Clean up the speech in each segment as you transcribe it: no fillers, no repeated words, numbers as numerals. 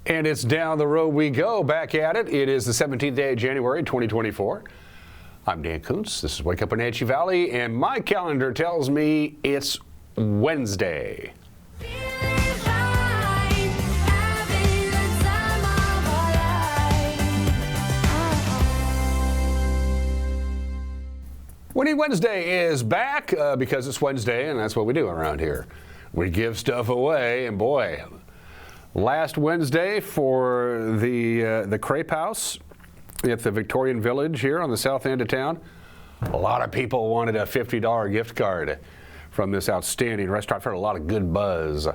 And it's down the road we go, back at it. It is the 17th day of January, 2024. I'm Dan Kuntz. This is Wake Up Wenatchee Valley, and my calendar tells me it's Wednesday. Winning Wednesday is back because it's Wednesday, and that's what we do around here. We give stuff away, and boy, last Wednesday for the Crepe House at the Victorian Village here on the south end of town, a lot of people wanted a $50 gift card from this outstanding restaurant. I've heard a lot of good buzz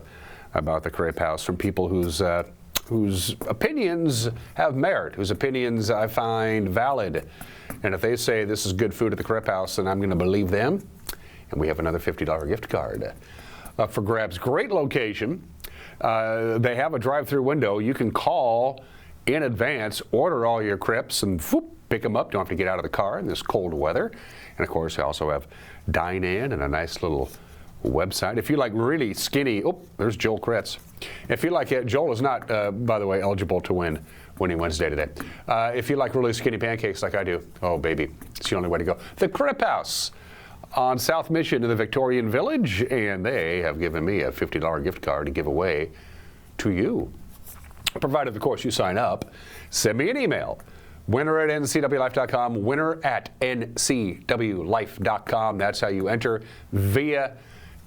about the Crepe House from people whose opinions have merit, whose opinions I find valid. And if they say this is good food at the Crepe House, then I'm going to believe them. And we have another $50 gift card up for grabs. Great location. They have a drive-through window. You can call in advance, order all your crepes, and pick them up. Don't have to get out of the car in this cold weather. And of course, they also have dine-in and a nice little website. If you like really skinny, there's Joel Kretz. If you like it, Joel is not, by the way, eligible to win Winning Wednesday today. If you like really skinny pancakes like I do, oh baby, it's the only way to go. The Crepe House on South Mission in the Victorian Village, and they have given me a $50 gift card to give away to you. Provided, of course, you sign up. Send me an email. winner@ncwlife.com, winner@ncwlife.com. That's how you enter via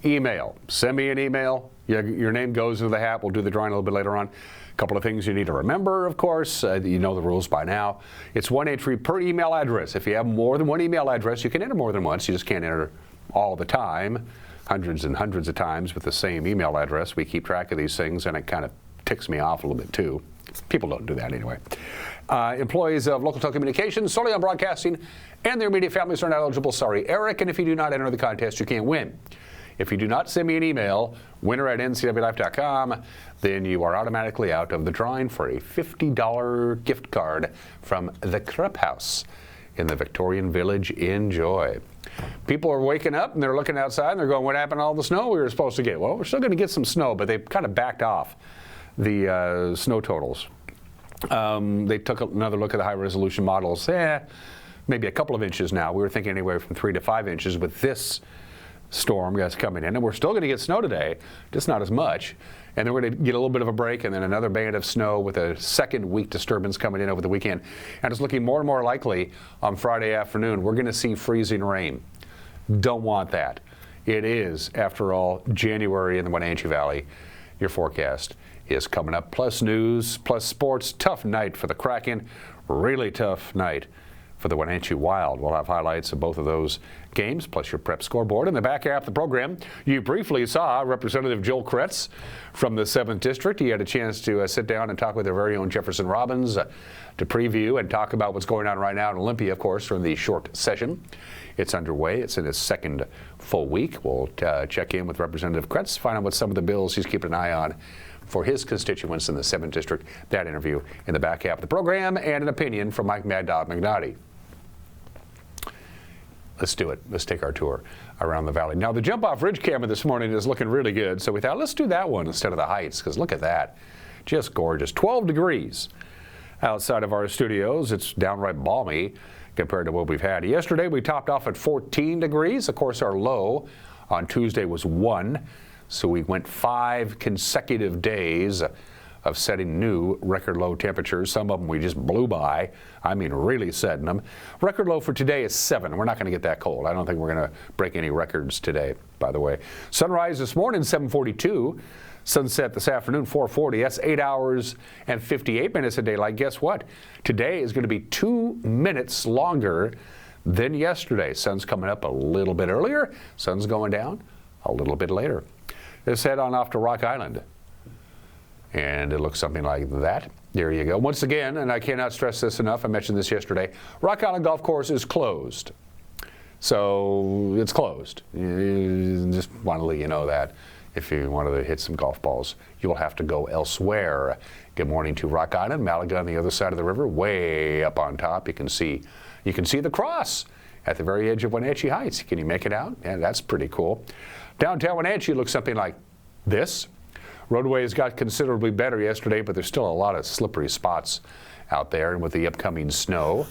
email. Send me an email. Your name goes into the hat. We'll do the drawing a little bit later on. A couple of things you need to remember, of course. You know the rules by now. It's one entry per email address. If you have more than one email address, you can enter more than once. You just can't enter all the time, hundreds and hundreds of times with the same email address. We keep track of these things, and it kind of ticks me off a little bit, too. People don't do that anyway. Employees of local telecommunications, solely on broadcasting, and their immediate families are not eligible. Sorry, Eric. And if you do not enter the contest, you can't win. If you do not send me an email, winner@ncwlife.com, then you are automatically out of the drawing for a $50 gift card from the Crepe House in the Victorian Village. Enjoy. People are waking up and they're looking outside and they're going, what happened to all the snow we were supposed to get? Well, we're still going to get some snow, but they've kind of backed off the snow totals. They took another look at the high-resolution models. Maybe a couple of inches now. We were thinking anywhere from 3 to 5 inches with this storm that's coming in, and we're still going to get snow today, just not as much. And then we're going to get a little bit of a break, and then another band of snow with a second week disturbance coming in over the weekend. And it's looking more and more likely on Friday afternoon we're going to see freezing rain. Don't want that. It is, after all, January in the Wenatchee Valley. Your forecast is coming up. Plus news, plus sports. Tough night for the Kraken. Really tough night for the Wenatchee Wild. We'll have highlights of both of those games, plus your prep scoreboard. In the back half of the program, you briefly saw Representative Joel Kretz from the 7th District. He had a chance to sit down and talk with their very own Jefferson Robbins to preview and talk about what's going on right now in Olympia, of course, during the short session. It's underway. It's in its second full week. We'll check in with Representative Kretz, find out what some of the bills he's keeping an eye on for his constituents in the 7th District. That interview in the back half of the program, and an opinion from Mike Mad Dog McNaughty. Let's do it. Let's take our tour around the valley. Now, the jump-off ridge camera this morning is looking really good, so we thought, let's do that one instead of the heights, because look at that. Just gorgeous. 12 degrees outside of our studios. It's downright balmy compared to what we've had. Yesterday, we topped off at 14 degrees. Of course, our low on Tuesday was 1, so we went 5 consecutive days of setting new record low temperatures. Some of them we just blew by. I mean, really setting them. Record low for today is 7. We're not going to get that cold. I don't think we're going to break any records today, by the way. Sunrise this morning, 7:42. Sunset this afternoon, 4:40. That's 8 hours and 58 minutes of daylight. Guess what? Today is going to be 2 minutes longer than yesterday. Sun's coming up a little bit earlier. Sun's going down a little bit later. Let's head on off to Rock Island. And it looks something like that. There you go. Once again, and I cannot stress this enough, I mentioned this yesterday, Rock Island Golf Course is closed. So it's closed. You just want to let you know that. If you wanted to hit some golf balls, you will have to go elsewhere. Good morning to Rock Island, Malaga on the other side of the river, way up on top. You can see the cross at the very edge of Wenatchee Heights. Can you make it out? Yeah, that's pretty cool. Downtown Wenatchee looks something like this. Roadways got considerably better yesterday, but there's still a lot of slippery spots out there. And with the upcoming snow,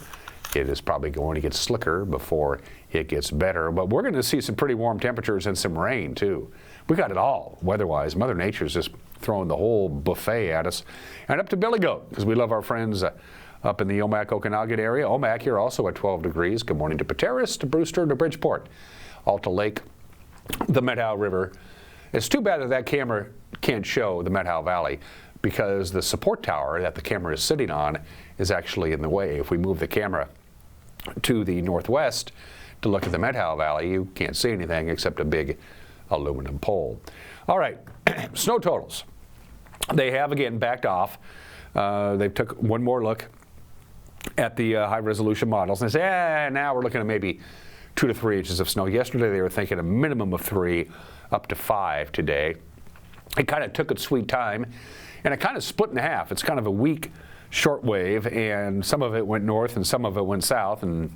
it is probably going to get slicker before it gets better. But we're going to see some pretty warm temperatures and some rain, too. We got it all weather-wise. Mother Nature's just throwing the whole buffet at us. And up to Billy Goat, because we love our friends up in the Omak-Okanagan area. Omak here also at 12 degrees. Good morning to Pateros, to Brewster, to Bridgeport, Alta Lake, the Methow River. It's too bad that that camera can't show the Methow Valley, because the support tower that the camera is sitting on is actually in the way. If we move the camera to the northwest to look at the Methow Valley, you can't see anything except a big aluminum pole. All right, snow totals. They have again backed off. They took one more look at the high-resolution models, and they say, now we're looking at maybe 2 to 3 inches of snow. Yesterday they were thinking a minimum of 3, up to 5 today. It kind of took its sweet time, and it kind of split in half. It's kind of a weak shortwave, and some of it went north and some of it went south, and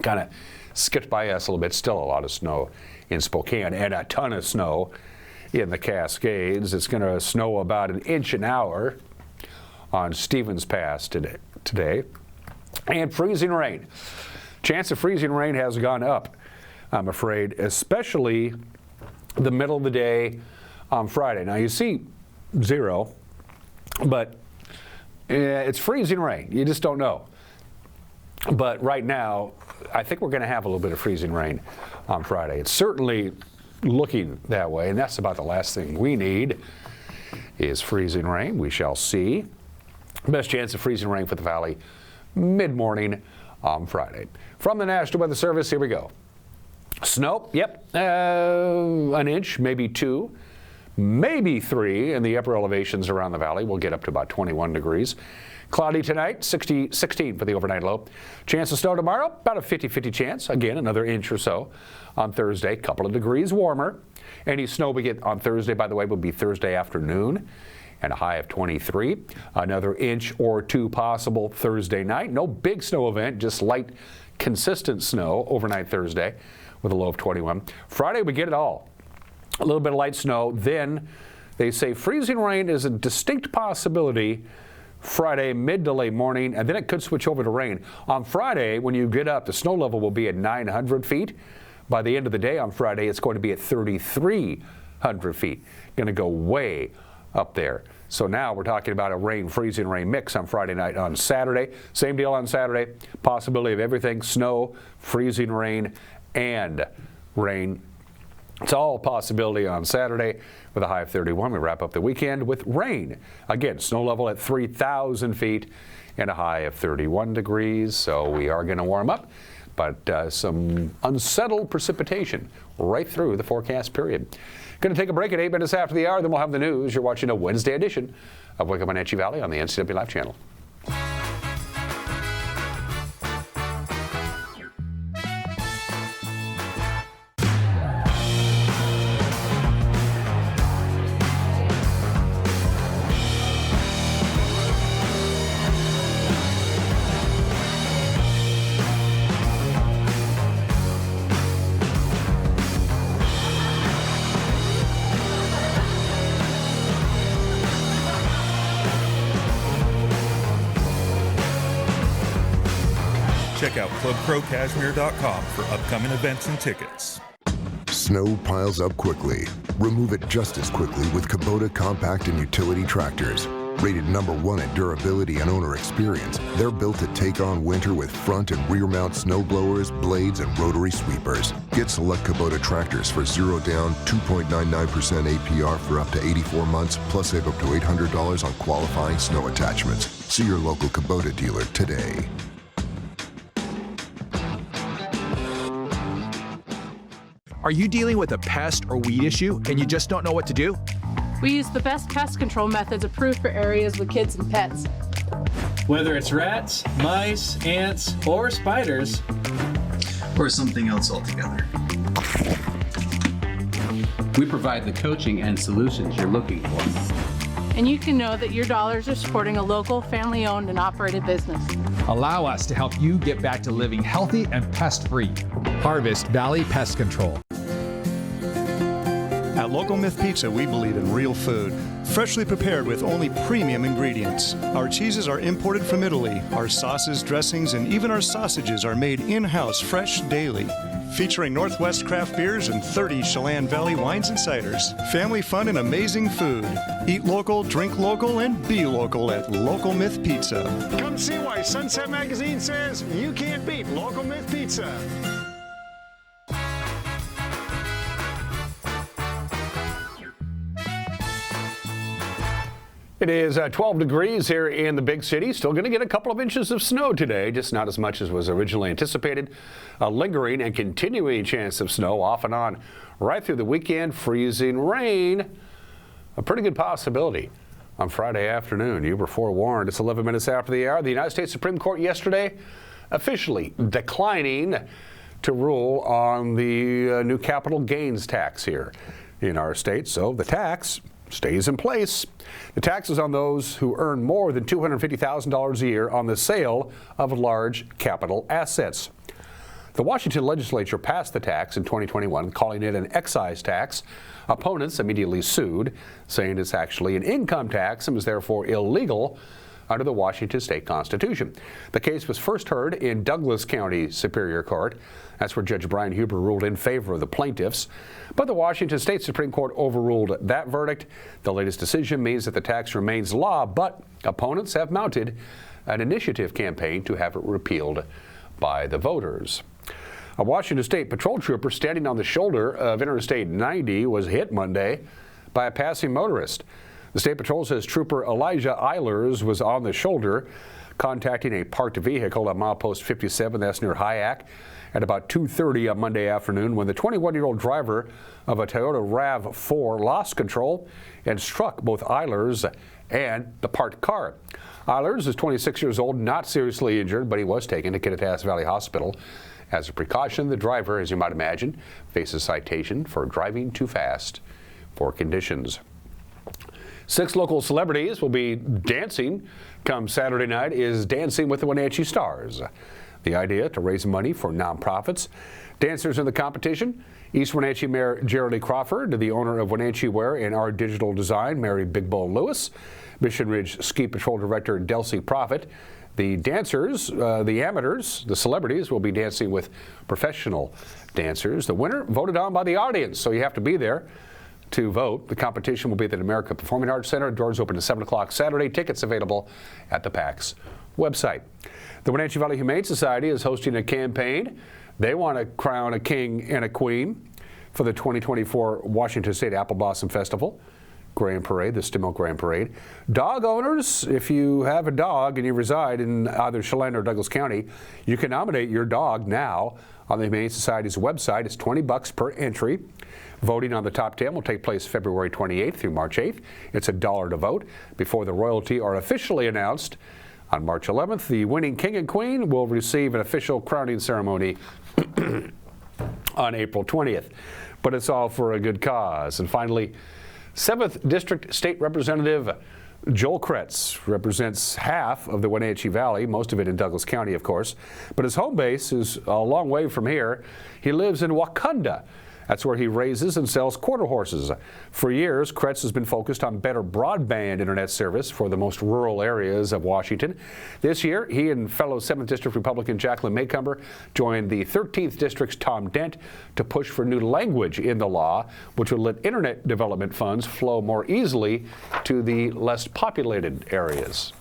kind of skipped by us a little bit. Still a lot of snow in Spokane, and a ton of snow in the Cascades. It's going to snow about 1 inch an hour on Stevens Pass today, and freezing rain. Chance of freezing rain has gone up, I'm afraid, especially the middle of the day on Friday. Now you see 0, but it's freezing rain. You just don't know. But right now, I think we're going to have a little bit of freezing rain on Friday. It's certainly looking that way, and that's about the last thing we need is freezing rain. We shall see. Best chance of freezing rain for the valley mid-morning on Friday. From the National Weather Service, here we go. Snow, yep, 1 inch, maybe 2, maybe 3 in the upper elevations around the valley. We'll get up to about 21 degrees. Cloudy tonight, 16 for the overnight low. Chance of snow tomorrow, about a 50-50 chance. Again, another inch or so on Thursday, couple of degrees warmer. Any snow we get on Thursday, by the way, will be Thursday afternoon, and a high of 23. Another inch or 2 possible Thursday night. No big snow event, just light, consistent snow overnight Thursday with a low of 21. Friday, we get it all. A little bit of light snow. Then they say freezing rain is a distinct possibility Friday mid to late morning, and then it could switch over to rain. On Friday, when you get up, the snow level will be at 900 feet. By the end of the day on Friday, it's going to be at 3,300 feet. Going to go way up there. So now we're talking about a freezing rain mix on Friday night. On Saturday, same deal on Saturday. Possibility of everything: snow, freezing rain, and rain. It's all a possibility on Saturday with a high of 31. We wrap up the weekend with rain. Again, snow level at 3,000 feet and a high of 31 degrees. So we are going to warm up, but some unsettled precipitation right through the forecast period. Going to take a break at 8 minutes after the hour, then we'll have the news. You're watching a Wednesday edition of Wake Up Wenatchee Valley on the NCW Live channel. Check out ClubCrowCashmere.com for upcoming events and tickets. Snow piles up quickly. Remove it just as quickly with Kubota compact and utility tractors. Rated #1 in durability and owner experience, they're built to take on winter with front and rear mount snow blowers, blades, and rotary sweepers. Get select Kubota tractors for 0 down, 2.99% APR for up to 84 months, plus save up to $800 on qualifying snow attachments. See your local Kubota dealer today. Are you dealing with a pest or weed issue and you just don't know what to do? We use the best pest control methods approved for areas with kids and pets. Whether it's rats, mice, ants, or spiders, or something else altogether. We provide the coaching and solutions you're looking for. And you can know that your dollars are supporting a local, family-owned and operated business. Allow us to help you get back to living healthy and pest-free. Harvest Valley Pest Control. At Local Myth Pizza, we believe in real food, freshly prepared with only premium ingredients. Our cheeses are imported from Italy. Our sauces, dressings, and even our sausages are made in-house fresh daily. Featuring Northwest craft beers and 30 Chelan Valley wines and ciders. Family fun and amazing food. Eat local, drink local, and be local at Local Myth Pizza. Come see why Sunset Magazine says you can't beat Local Myth Pizza. It is 12 degrees here in the big city. Still going to get a couple of inches of snow today, just not as much as was originally anticipated. A lingering and continuing chance of snow off and on right through the weekend. Freezing rain, a pretty good possibility on Friday afternoon. You were forewarned. It's 11 minutes after the hour. The United States Supreme Court yesterday officially declining to rule on the new capital gains tax here in our state. So the tax stays in place. The tax is on those who earn more than $250,000 a year on the sale of large capital assets. The Washington legislature passed the tax in 2021, calling it an excise tax. Opponents immediately sued, saying it's actually an income tax and was therefore illegal under the Washington state constitution. The case was first heard in Douglas County Superior Court. That's where Judge Brian Huber ruled in favor of the plaintiffs. But the Washington State Supreme Court overruled that verdict. The latest decision means that the tax remains law, but opponents have mounted an initiative campaign to have it repealed by the voters. A Washington State patrol trooper standing on the shoulder of Interstate 90 was hit Monday by a passing motorist. The State Patrol says Trooper Elijah Eilers was on the shoulder, contacting a parked vehicle at milepost 57, that's near Hyack, at about 2:30 on Monday afternoon when the 21-year-old driver of a Toyota RAV4 lost control and struck both Eilers and the parked car. Eilers is 26 years old, not seriously injured, but he was taken to Kittitas Valley Hospital. As a precaution, the driver, as you might imagine, faces citation for driving too fast for conditions. 6 local celebrities will be dancing come Saturday night is Dancing with the Wenatchee Stars. The idea to raise money for nonprofits. Dancers in the competition, East Wenatchee Mayor Geraldine Crawford, the owner of Wenatchee Wear and Our Digital Design, Mary Big Bull Lewis, Mission Ridge Ski Patrol Director Delcy Profit. The dancers, the amateurs, the celebrities will be dancing with professional dancers. The winner voted on by the audience, so you have to be there to vote. The competition will be at the America Performing Arts Center. Doors open at 7 o'clock Saturday. Tickets available at the PAC's website. The Wenatchee Valley Humane Society is hosting a campaign. They want to crown a king and a queen for the 2024 Washington State Apple Blossom Festival Grand Parade, the Stimmel Grand Parade. Dog owners, if you have a dog and you reside in either Chelan or Douglas County, you can nominate your dog now on the Humane Society's website. It's $20 per entry. Voting on the top 10 will take place February 28th through March 8th. It's $1 to vote before the royalty are officially announced. On March 11th, the winning king and queen will receive an official crowning ceremony on April 20th. But it's all for a good cause. And finally, 7th District State Representative Joel Kretz represents half of the Wenatchee Valley, most of it in Douglas County, of course. But his home base is a long way from here. He lives in Wakanda. That's where he raises and sells quarter horses. For years, Kretz has been focused on better broadband internet service for the most rural areas of Washington. This year, he and fellow 7th District Republican Jacqueline Maycumber joined the 13th District's Tom Dent to push for new language in the law, which would let internet development funds flow more easily to the less populated areas.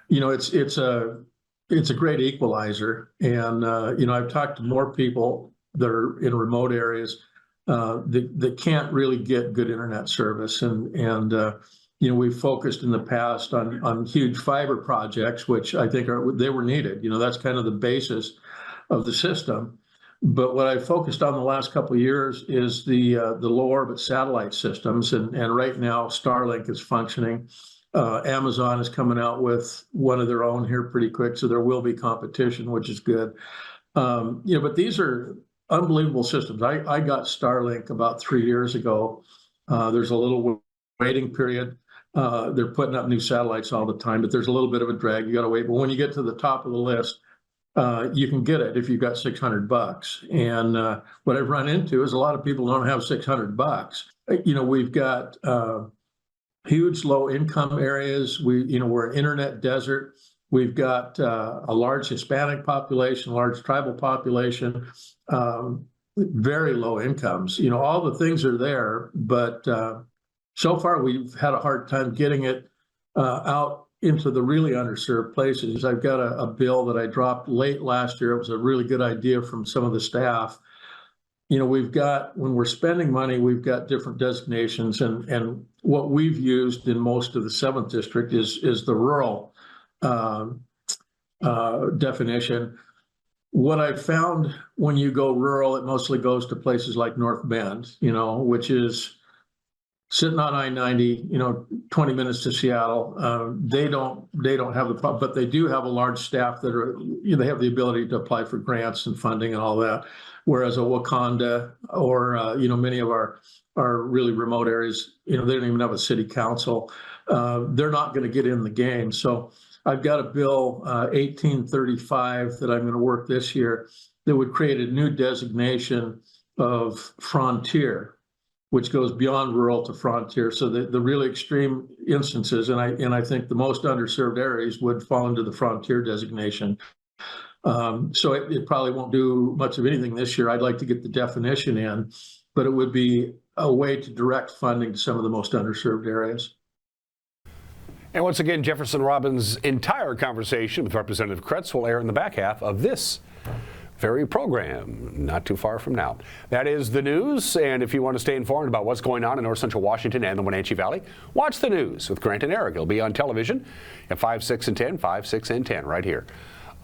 You know, it's a great equalizer, and I've talked to more people that are in remote areas that can't really get good internet service. And we've focused in the past on huge fiber projects, which I think they were needed. That's kind of the basis of the system. But what I focused on the last couple of years is the low orbit satellite systems. And right now, Starlink is functioning. Amazon is coming out with one of their own here pretty quick. So there will be competition, which is good. But these are unbelievable systems. I got Starlink about 3 years ago. There's a little waiting period. They're putting up new satellites all the time, but there's a little bit of a drag. You got to wait. But when you get to the top of the list, you can get it if you've got $600. And what I've run into is a lot of people don't have $600. We've got huge low income areas. We're an internet desert. We've got a large Hispanic population, large tribal population, very low incomes. All the things are there, but so far we've had a hard time getting it out into the really underserved places. I've got a bill that I dropped late last year. It was a really good idea from some of the staff. We've got, when we're spending money, we've got different designations, and what we've used in most of the 7th district is the rural definition. What I've found when you go rural, it mostly goes to places like North Bend, which is sitting on I-90, 20 minutes to Seattle. They don't have the problem, but they do have a large staff that they have the ability to apply for grants and funding and all that. Whereas a Wakanda or, many of our really remote areas, they don't even have a city council. They're not going to get in the game. So I've got a bill, 1835, that I'm going to work this year that would create a new designation of frontier, which goes beyond rural to frontier. So the really extreme instances, and I think the most underserved areas would fall into the frontier designation. So it probably won't do much of anything this year. I'd like to get the definition in, but it would be a way to direct funding to some of the most underserved areas. And once again, Jefferson Robbins' entire conversation with Representative Kuntz will air in the back half of this very program, not too far from now. That is the news, and if you want to stay informed about what's going on in North Central Washington and the Wenatchee Valley, watch the news with Grant and Eric. It'll be on television at 5, 6, and 10, 5, 6, and 10 right here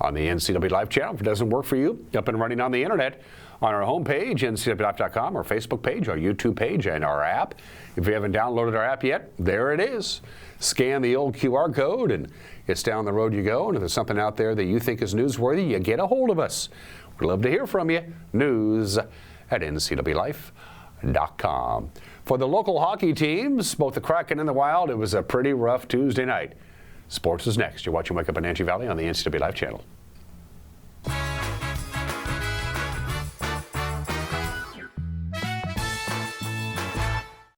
on the NCW Live channel. If it doesn't work for you, up and running on the internet, on our homepage, ncwlife.com, our Facebook page, our YouTube page, and our app. If you haven't downloaded our app yet, there it is. Scan the old QR code, and it's down the road you go. And if there's something out there that you think is newsworthy, you get a hold of us. We'd love to hear from you. News at ncwlife.com. For the local hockey teams, both the Kraken and the Wild, it was a pretty rough Tuesday night. Sports is next. You're watching Wake Up in Wenatchee Valley on the NCW Live channel.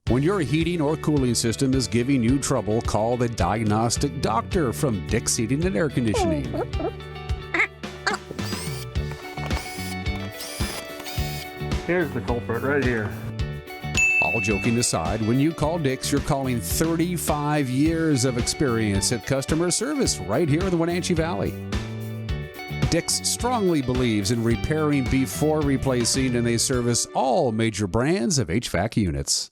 When your heating or cooling system is giving you trouble, call the diagnostic doctor from Dick's Heating and Air Conditioning. Here's the culprit right here. All joking aside, when you call Dick's, you're calling 35 years of experience at customer service right here in the Wenatchee Valley. Dick's strongly believes in repairing before replacing, and they service all major brands of HVAC units.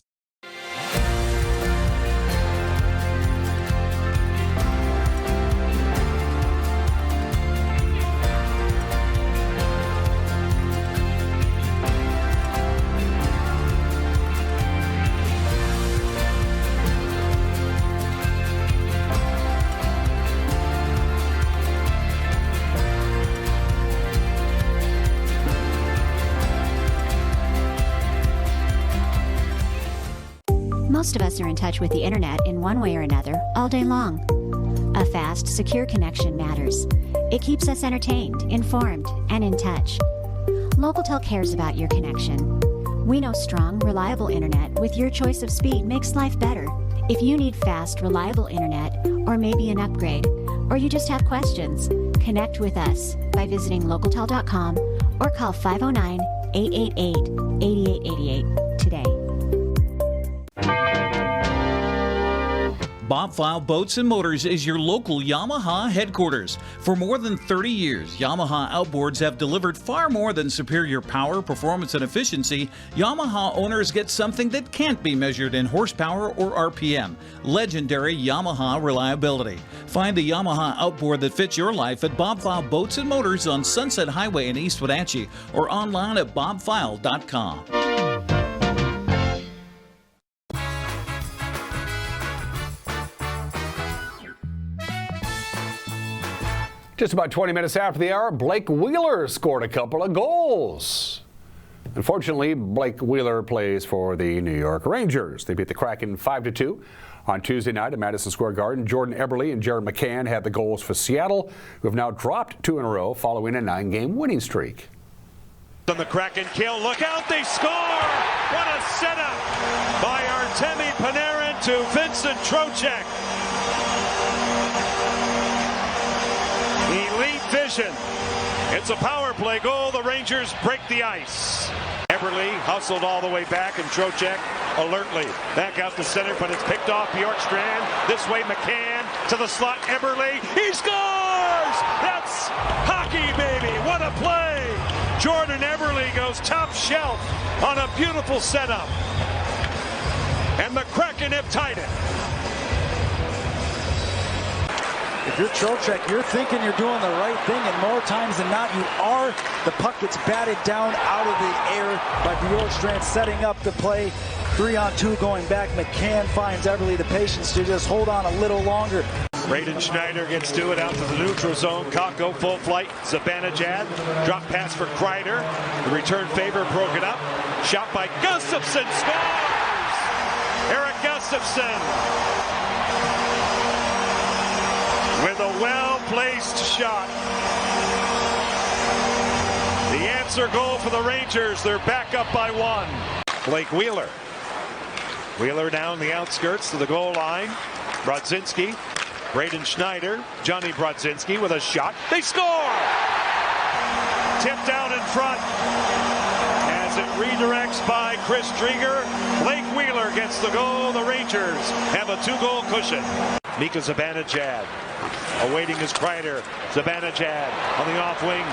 Most of us are in touch with the internet in one way or another all day long. A fast, secure connection matters. It keeps us entertained, informed, and in touch. Local cares about your connection. We know strong, reliable internet with your choice of speed makes life better. If you need fast, reliable internet, or maybe an upgrade, or you just have questions, connect with us by visiting localtel.com or call 509-888-8888 today. Bob File Boats and Motors is your local Yamaha headquarters. For more than 30 years, Yamaha outboards have delivered far more than superior power, performance, and efficiency. Yamaha owners get something that can't be measured in horsepower or RPM. Legendary Yamaha reliability. Find the Yamaha outboard that fits your life at Bob File Boats and Motors on Sunset Highway in East Wenatchee or online at bobfile.com. Just about 20 minutes after the hour, Blake Wheeler scored a couple of goals. Unfortunately, Blake Wheeler plays for the New York Rangers. They beat the Kraken 5-2 On Tuesday night at Madison Square Garden, Jordan Eberle and Jared McCann had the goals for Seattle, who have now dropped 2 in a row following a 9-game winning streak. On the Kraken kill, look out, they score! What a setup by Artemi Panarin to Vincent Trocheck. Elite vision. It's a power play goal. The Rangers break the ice. Eberle hustled all the way back, and Trocheck alertly back out to center, but it's picked off Bjorkstrand. This way, McCann to the slot. Eberle, he scores! That's hockey, baby! What a play! Jordan Eberle goes top shelf on a beautiful setup, and the Kraken have tied it. If you're Trocheck, you're thinking you're doing the right thing, and more times than not, you are. The puck gets batted down out of the air by Bjorkstrand, setting up the play. 3-on-2 going back. McCann finds Eberle the patience to just hold on a little longer. Braden Schneider gets to it out to the neutral zone. Kakko full flight. Zibanejad. Drop pass for Kreider. The return favor broken up. Shot by Gustafsson. Scores! Eric Gustafsson with a well-placed shot. The answer goal for the Rangers. They're back up by 1. Blake Wheeler. Wheeler down the outskirts to the goal line. Brodzinski. Braden Schneider, Johnny Brodzinski with a shot. They score! Tipped out in front as it redirects by Chris Drieger. Blake Wheeler gets the goal. The Rangers have a 2-goal cushion. Mika Zibanejad awaiting his Kreider. Zibanejad on the off wing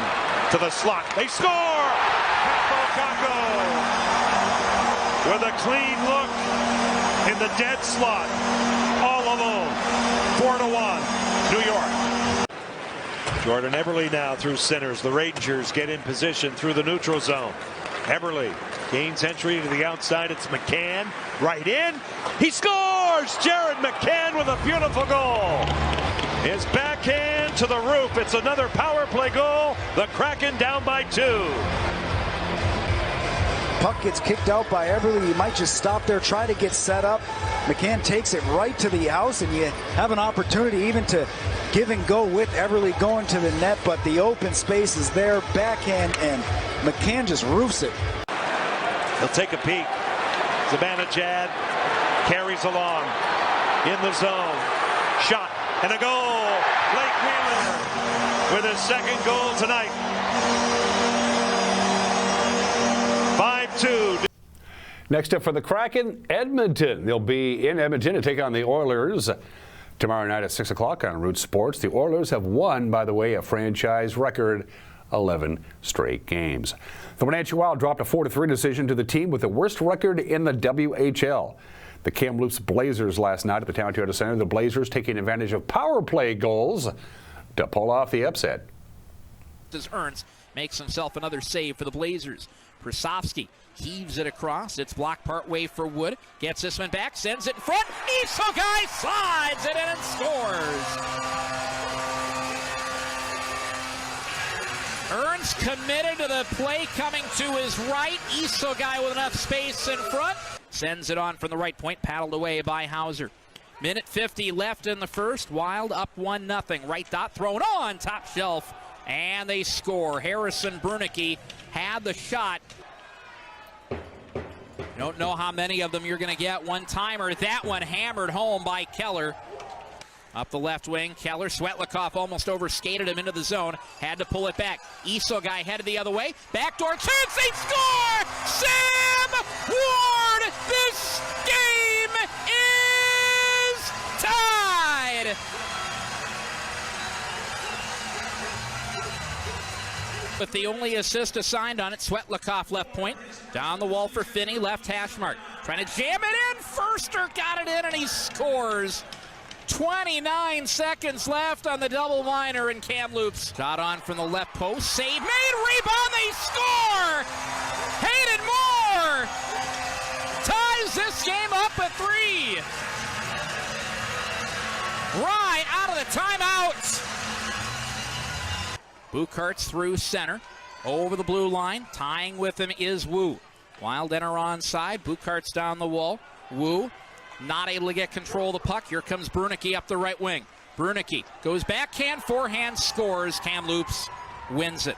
to the slot. They score! Kakko with a clean look in the dead slot. All alone. 4-1, New York. Jordan Eberle now through centers. The Rangers get in position through the neutral zone. Eberle gains entry to the outside. It's McCann right in. He scores! Jared McCann with a beautiful goal. His backhand to the roof. It's another power play goal. The Kraken down by 2. Puck gets kicked out by Eberle. You might just stop there, try to get set up. McCann takes it right to the house, and you have an opportunity even to give and go with Eberle going to the net, but the open space is there, backhand, and McCann just roofs it. He'll take a peek. Zibanejad carries along in the zone. Shot and a goal. Blake Wheeler with his second goal tonight. 5-2. Next up for the Kraken, Edmonton. They'll be in Edmonton to take on the Oilers tomorrow night at 6 o'clock on Root Sports. The Oilers have won, by the way, a franchise record 11 straight games. The Wenatchee Wild dropped a 4-3 decision to the team with the worst record in the WHL. The Kamloops Blazers last night at the Town Toyota Center. The Blazers taking advantage of power play goals to pull off the upset. As Ernst makes himself another save for the Blazers. Prasovsky heaves it across. It's blocked partway for Wood. Gets this one back, sends it in front. Isogai slides it in and scores. Ernst committed to the play coming to his right. Isogai with enough space in front. Sends it on from the right point, paddled away by Hauser. Minute 50 left in the first. Wild up 1-0. Right dot thrown on top shelf. And they score. Harrison Brunicky had the shot. Don't know how many of them you're going to get. One-timer. That one hammered home by Keller. Up the left wing, Keller. Svetlikov almost overskated him into the zone. Had to pull it back. Isogai headed the other way. Backdoor chance. They score! Sam Ward! This game is tied! With the only assist assigned on it, Svetlikov left point. Down the wall for Finney, left hash mark. Trying to jam it in. Forster got it in and he scores. 29 seconds left on the double minor in Kamloops. Shot on from the left post. Save made. Rebound. They score. Hayden Moore ties this game up at 3. Right out of the timeout. Buchart's through center, over the blue line. Tying with him is Wu. Wild enter onside. Buchart's down the wall. Wu not able to get control of the puck. Here comes Brunicky up the right wing. Brunicky goes backhand, forehand, scores. Kamloops wins it.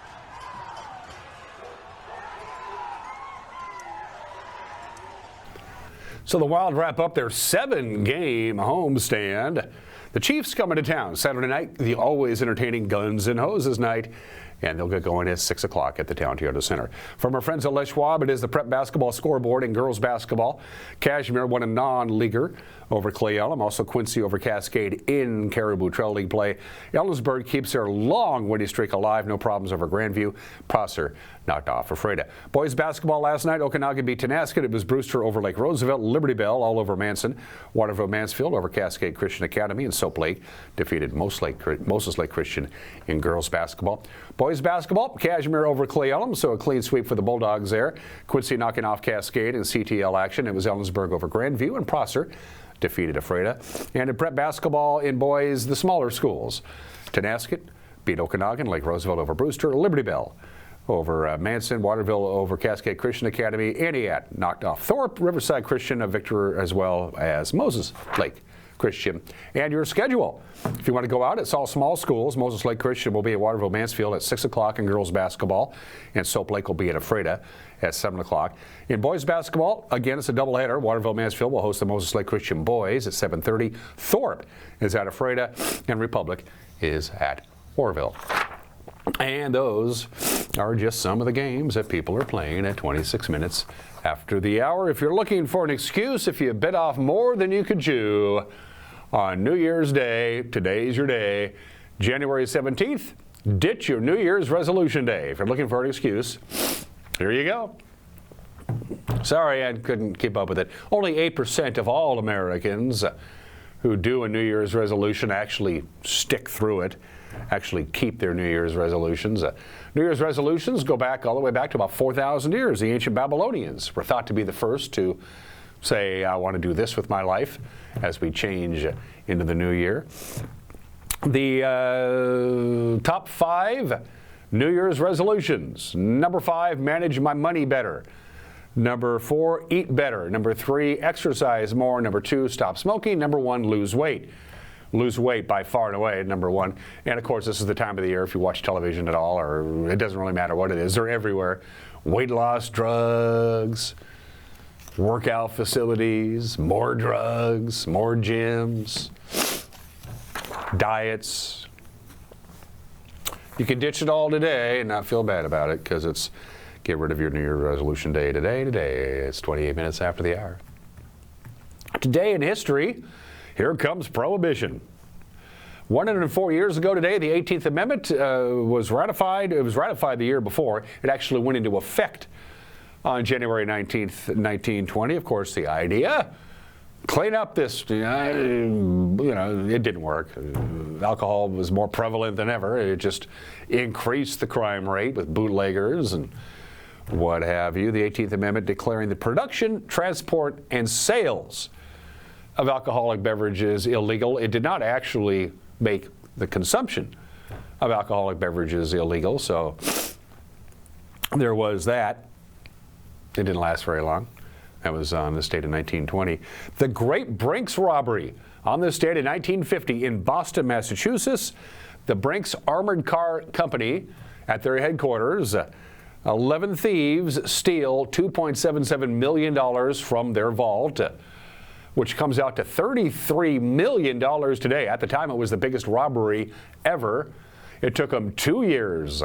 So the Wild wrap up their 7-game homestand. The Chiefs coming to town Saturday night, the always entertaining Guns and Hoses night, and they'll get going at 6 o'clock at the Town Toyota Center. From our friends at Les Schwab, it is the prep basketball scoreboard in girls basketball. Kashmir won a non-leaguer over Clay Elm, also Quincy over Cascade in Caribou Trail League play. Ellensburg keeps their long winning streak alive, no problems over Grandview. Prosser knocked off Ephrata. Boys basketball last night, Okanagan beat Tenasket. It was Brewster over Lake Roosevelt, Liberty Bell all over Manson, Waterville Mansfield over Cascade Christian Academy, and Soap Lake defeated Moses Lake Christian in girls basketball. Boys basketball, Kashmir over Clay Elm, so a clean sweep for the Bulldogs there. Quincy knocking off Cascade in CTL action. It was Ellensburg over Grandview, and Prosser defeated Ephrata. And in prep basketball in boys, the smaller schools. Tenasket beat Okanagan, Lake Roosevelt over Brewster, Liberty Bell over Manson, Waterville over Cascade Christian Academy, Aniat knocked off Thorpe, Riverside Christian a victor as well as Moses Lake Christian. And your schedule. If you want to go out, it's all small schools. Moses Lake Christian will be at Waterville Mansfield at 6 o'clock in girls basketball, and Soap Lake will be at Ephrata at 7 o'clock. In boys basketball, again, it's a doubleheader. Waterville Mansfield will host the Moses Lake Christian boys at 7:30. Thorpe is at Ephrata, and Republic is at Orville. And those are just some of the games that people are playing at 26 minutes after the hour. If you're looking for an excuse, if you bit off more than you could chew on New Year's Day, today's your day, January 17th, ditch your New Year's resolution day. If you're looking for an excuse, here you go. Sorry, I couldn't keep up with it. Only 8% of all Americans who do a New Year's resolution actually stick through it, actually keep their New Year's resolutions. New Year's resolutions go back all the way back to about 4,000 years. The ancient Babylonians were thought to be the first to say, I want to do this with my life as we change into the new year. The top 5 New Year's resolutions. Number 5, manage my money better. Number 4, eat better. Number 3, exercise more. Number 2, stop smoking. Number 1, lose weight. Lose weight by far and away, number 1. And of course, this is the time of the year, if you watch television at all, or it doesn't really matter what it is, they're everywhere. Weight loss drugs, workout facilities, more drugs, more gyms, diets. You can ditch it all today and not feel bad about it, because it's get rid of your New Year's resolution day today. It's 28 minutes after the hour. Today in history, here comes Prohibition. 104 years ago today, the 18th Amendment was ratified. It was ratified the year before. It actually went into effect on January 19th, 1920. Of course, the idea, clean up this, it didn't work. Alcohol was more prevalent than ever. It just increased the crime rate with bootleggers and what have you. The 18th Amendment declaring the production, transport, and sales of alcoholic beverages illegal. It did not actually make the consumption of alcoholic beverages illegal, so there was that. It didn't last very long. That was on this date in 1920. The Great Brinks Robbery on this date in 1950 in Boston, Massachusetts. The Brinks Armored Car Company at their headquarters. 11 thieves steal $2.77 million from their vault, which comes out to $33 million today. At the time, it was the biggest robbery ever. It took them 2 years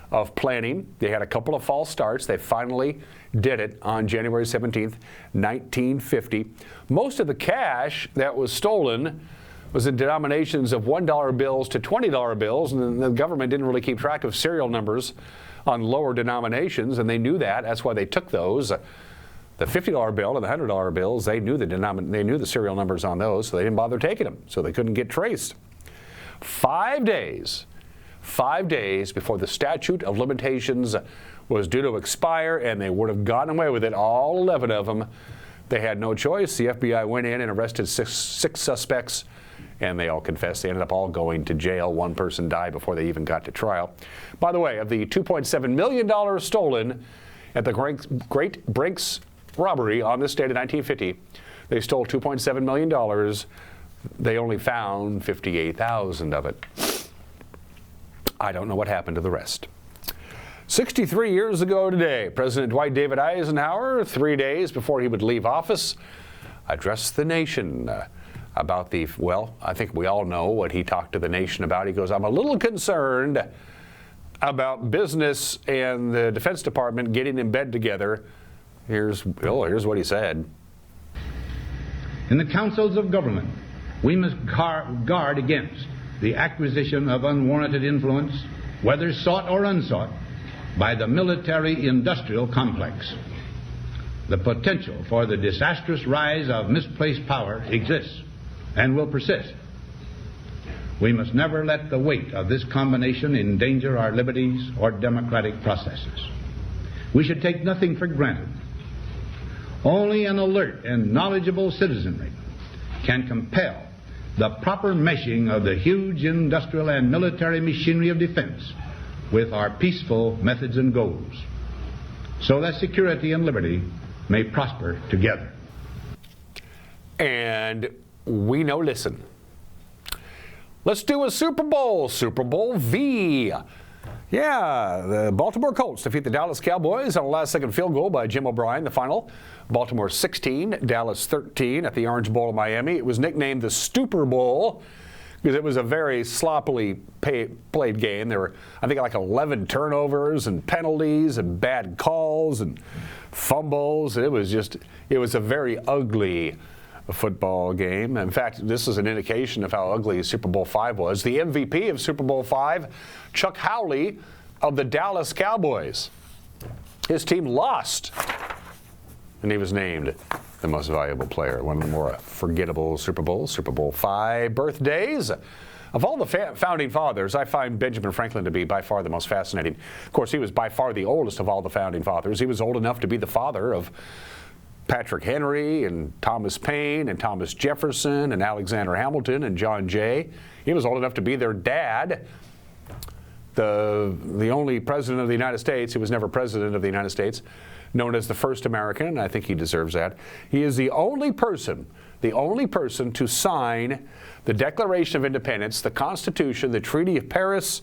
of planning. They had a couple of false starts. They finally did it on January 17th, 1950. Most of the cash that was stolen was in denominations of $1 bills to $20 bills, and the government didn't really keep track of serial numbers on lower denominations, and they knew that. That's why they took those. The $50 bill and the $100 bills, they knew the serial numbers on those, so they didn't bother taking them, so they couldn't get traced. 5 days before the statute of limitations was due to expire, and they would have gotten away with it, all 11 of them. They had no choice. The FBI went in and arrested six suspects, and they all confessed. They ended up all going to jail. One person died before they even got to trial. By the way, of the $2.7 million stolen at the Great Brinks robbery on this date in 1950, They stole $2.7 million. They only found 58,000 of it. I don't know what happened to the rest. 63 years ago today, President Dwight David Eisenhower, 3 days before he would leave office, addressed the nation about I think we all know what he talked to the nation about. He goes, I'm a little concerned about business and the Defense Department getting in bed together. Here's what he said. In the councils of government, we must guard against the acquisition of unwarranted influence, whether sought or unsought, by the military-industrial complex. The potential for the disastrous rise of misplaced power exists and will persist. We must never let the weight of this combination endanger our liberties or democratic processes. We should take nothing for granted. Only an alert and knowledgeable citizenry can compel the proper meshing of the huge industrial and military machinery of defense with our peaceful methods and goals, so that security and liberty may prosper together. And we know, listen, let's do a Super Bowl V. Yeah, the Baltimore Colts defeat the Dallas Cowboys on a last-second field goal by Jim O'Brien. The final, Baltimore 16, Dallas 13 at the Orange Bowl of Miami. It was nicknamed the Stupor Bowl because it was a very sloppily played game. There were, I think, like 11 turnovers and penalties and bad calls and fumbles. It was a very ugly football game. In fact, this is an indication of how ugly Super Bowl V was. The MVP of Super Bowl V, Chuck Howley of the Dallas Cowboys. His team lost, and he was named the most valuable player. One of the more forgettable Super Bowls, Super Bowl V birthdays. Of all the founding fathers, I find Benjamin Franklin to be by far the most fascinating. Of course, he was by far the oldest of all the founding fathers. He was old enough to be the father of Patrick Henry and Thomas Paine and Thomas Jefferson and Alexander Hamilton and John Jay. He was old enough to be their dad. The only president of the United States, he was never president of the United States, known as the first American, and I think he deserves that. He is the only person to sign the Declaration of Independence, the Constitution, the Treaty of Paris,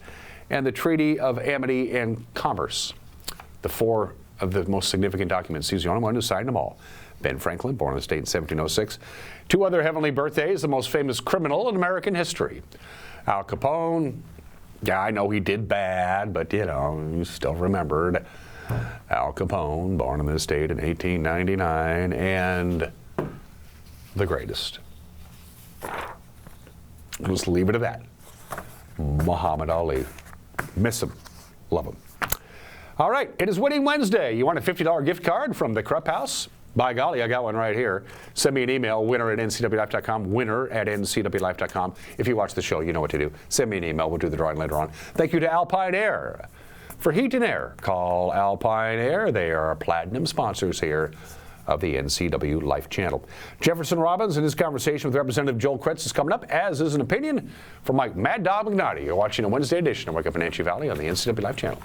and the Treaty of Amity and Commerce. The four of the most significant documents. He's the only one who signed them all. Ben Franklin, born in the state in 1706. Two other heavenly birthdays, the most famous criminal in American history. Al Capone, yeah, I know he did bad, but you still remembered. Al Capone, born in this state in 1899, and the greatest. Let's leave it at that. Muhammad Ali. Miss him. Love him. All right, it is Winning Wednesday. You want a $50 gift card from the Krupp House? By golly, I got one right here. Send me an email, winner@ncwlife.com, winner@ncwlife.com. If you watch the show, you know what to do. Send me an email. We'll do the drawing later on. Thank you to Alpine Air. For heat and air, call Alpine Air. They are our platinum sponsors here of the NCW Life Channel. Jefferson Robbins and his conversation with Representative Joel Kuntz is coming up, as is an opinion from Mike Mad Dog McNaughty. You're watching a Wednesday edition of Wake Up Wenatchee Valley on the NCW Life Channel.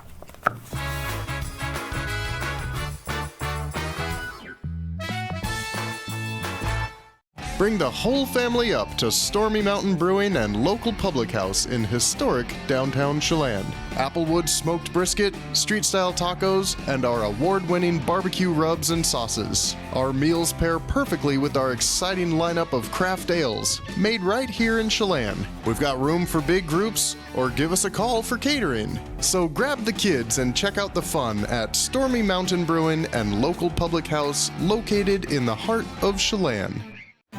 Bring the whole family up to Stormy Mountain Brewing and local public house in historic downtown Chelan. Applewood smoked brisket, street-style tacos, and our award-winning barbecue rubs and sauces. Our meals pair perfectly with our exciting lineup of craft ales, made right here in Chelan. We've got room for big groups, or give us a call for catering. So grab the kids and check out the fun at Stormy Mountain Brewing and local public house located in the heart of Chelan.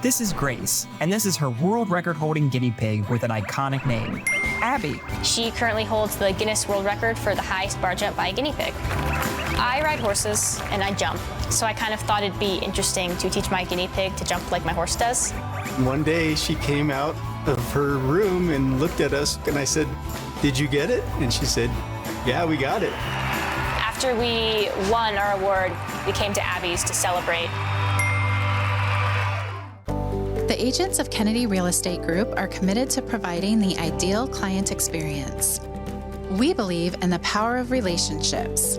This is Grace, and this is her world record-holding guinea pig with an iconic name, Abby. She currently holds the Guinness World Record for the highest bar jump by a guinea pig. I ride horses and I jump, so I kind of thought it'd be interesting to teach my guinea pig to jump like my horse does. One day she came out of her room and looked at us, and I said, "Did you get it?" And she said, "Yeah, we got it." After we won our award, we came to Abby's to celebrate. The agents of Kennedy Real Estate Group are committed to providing the ideal client experience. We believe in the power of relationships.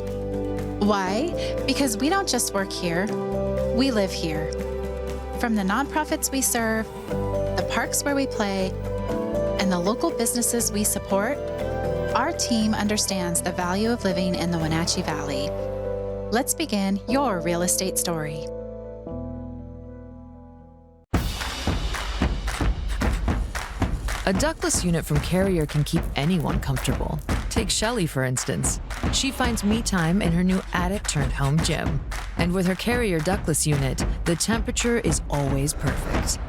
Why? Because we don't just work here, we live here. From the nonprofits we serve, the parks where we play, and the local businesses we support, our team understands the value of living in the Wenatchee Valley. Let's begin your real estate story. A ductless unit from Carrier can keep anyone comfortable. Take Shelly, for instance. She finds me time in her new attic-turned home gym. And with her Carrier ductless unit, the temperature is always perfect.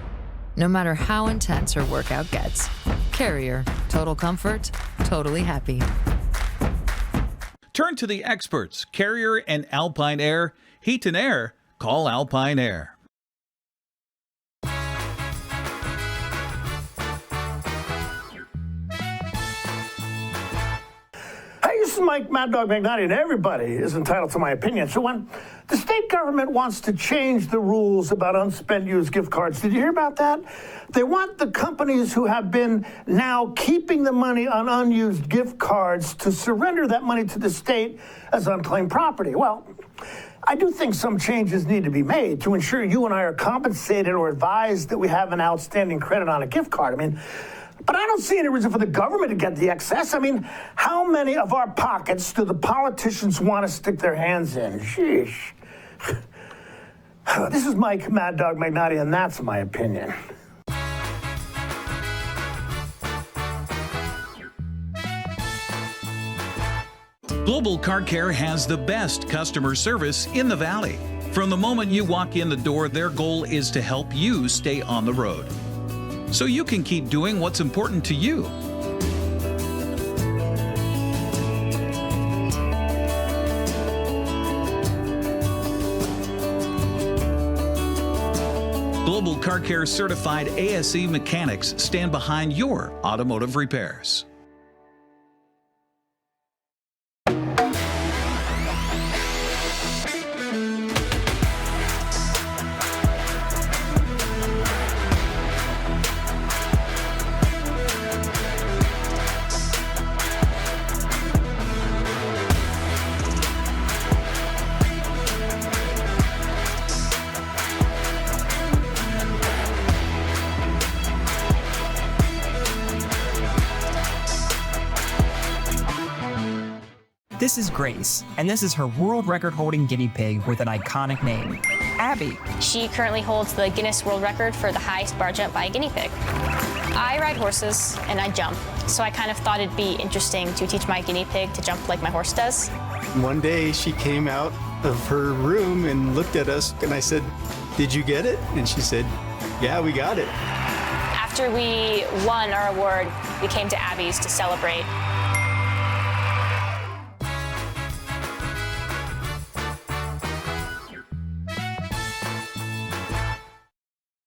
No matter how intense her workout gets. Carrier, total comfort, totally happy. Turn to the experts, Carrier and Alpine Air. Heat and air, call Alpine Air. This is Mike Mad Dog McNulty, and everybody is entitled to my opinion. So when the state government wants to change the rules about unspent used gift cards, did you hear about that? They want the companies who have been now keeping the money on unused gift cards to surrender that money to the state as unclaimed property. Well, I do think some changes need to be made to ensure you and I are compensated or advised that we have an outstanding credit on a gift card. But I don't see any reason for the government to get the excess. How many of our pockets do the politicians want to stick their hands in? Sheesh. This is Mike Mad Dog McNulty, and that's my opinion. Global Car Care has the best customer service in the Valley. From the moment you walk in the door, their goal is to help you stay on the road, so you can keep doing what's important to you. Global Car Care certified ASE mechanics stand behind your automotive repairs. This is Grace, and this is her world record-holding guinea pig with an iconic name, Abby. She currently holds the Guinness World Record for the highest bar jump by a guinea pig. I ride horses and I jump, so I kind of thought it'd be interesting to teach my guinea pig to jump like my horse does. One day she came out of her room and looked at us, and I said, "Did you get it?" And she said, "Yeah, we got it." After we won our award, we came to Abby's to celebrate.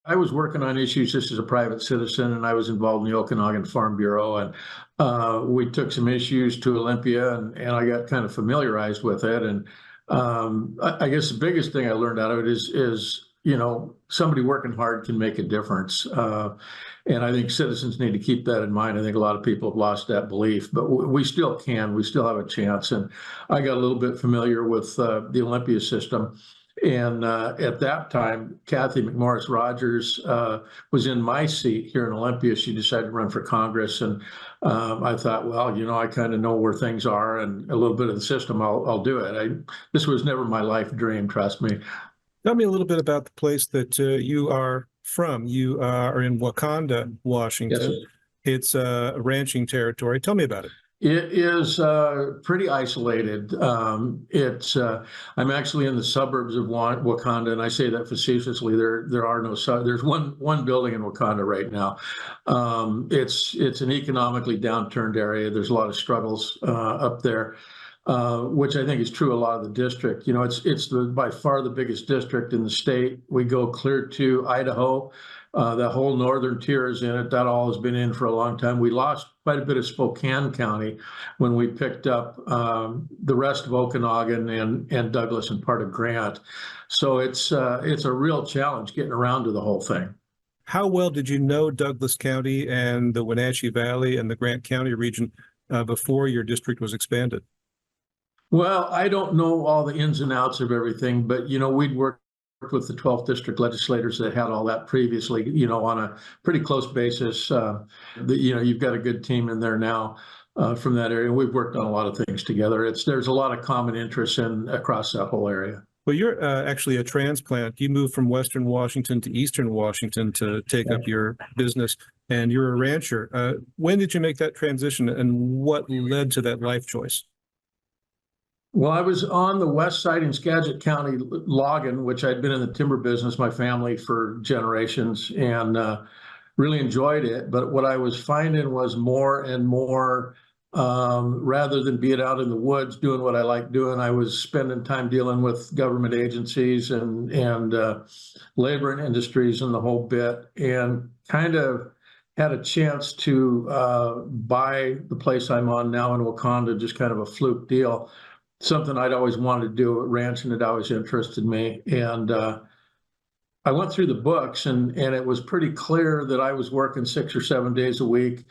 I was working on issues just as a private citizen, and I was involved in the Okanagan Farm Bureau, and we took some issues to Olympia, and I got kind of familiarized with it. And I guess the biggest thing I learned out of it is somebody working hard can make a difference. And I think citizens need to keep that in mind. I think a lot of people have lost that belief, but we still can. We still have a chance. And I got a little bit familiar with the Olympia system. And at that time, Kathy McMorris Rogers was in my seat here in Olympia. She decided to run for Congress. And I thought, well, I kind of know where things are and a little bit of the system, I'll do it. This was never my life dream, trust me. Tell me a little bit about the place that you are from. You are in Wakanda, Washington. Yes. It's a ranching territory. Tell me about it. It is pretty isolated. I'm actually in the suburbs of Wakanda, and I say that facetiously. There are no there's one building in Wakanda right now. It's an economically downturned area. There's a lot of struggles up there, which I think is true a lot of the district. It's by far the biggest district in the state. We go clear to Idaho. The whole northern tier is in it. That all has been in for a long time. We lost quite a bit of Spokane County when we picked up the rest of Okanagan and Douglas and part of Grant. So it's a real challenge getting around to the whole thing. How well did you know Douglas County and the Wenatchee Valley and the Grant County region before your district was expanded? Well, I don't know all the ins and outs of everything, but we'd worked with the 12th district legislators that had all that previously, on a pretty close basis. You've got a good team in there now from that area. We've worked on a lot of things together. There's a lot of common interests across that whole area. Well, you're actually a transplant. You moved from Western Washington to Eastern Washington to take up your business, and you're a rancher. When did you make that transition, and what led to that life choice? Well, I was on the west side in Skagit County logging, which I'd been in the timber business, my family, for generations, and really enjoyed it. But what I was finding was more and more, rather than being out in the woods doing what I like doing, I was spending time dealing with government agencies and labor and industries and the whole bit, and kind of had a chance to buy the place I'm on now in Wakanda, just kind of a fluke deal. Something I'd always wanted to do at ranching, it always interested me. And I went through the books, and it was pretty clear that I was working 6 or 7 days a week,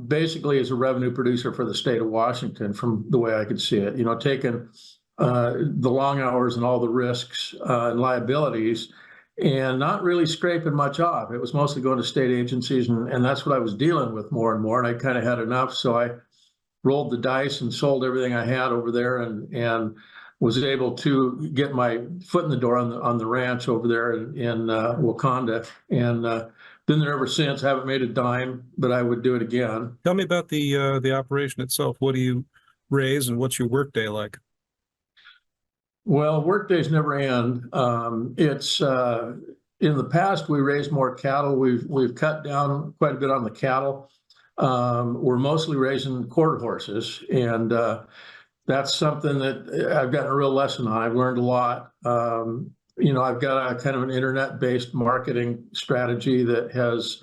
basically as a revenue producer for the state of Washington, from the way I could see it, taking the long hours and all the risks and liabilities, and not really scraping much off. It was mostly going to state agencies, and that's what I was dealing with more and more. And I kind of had enough. So I rolled the dice and sold everything I had over there, and was able to get my foot in the door on the ranch over there in Wakanda, and been there ever since. I haven't made a dime, but I would do it again. Tell me about the operation itself. What do you raise, and what's your workday like? Well, workdays never end. It's in the past we raised more cattle. We've cut down quite a bit on the cattle. We're mostly raising quarter horses, and that's something that I've gotten a real lesson on. I've learned a lot. I've got a kind of an internet-based marketing strategy that has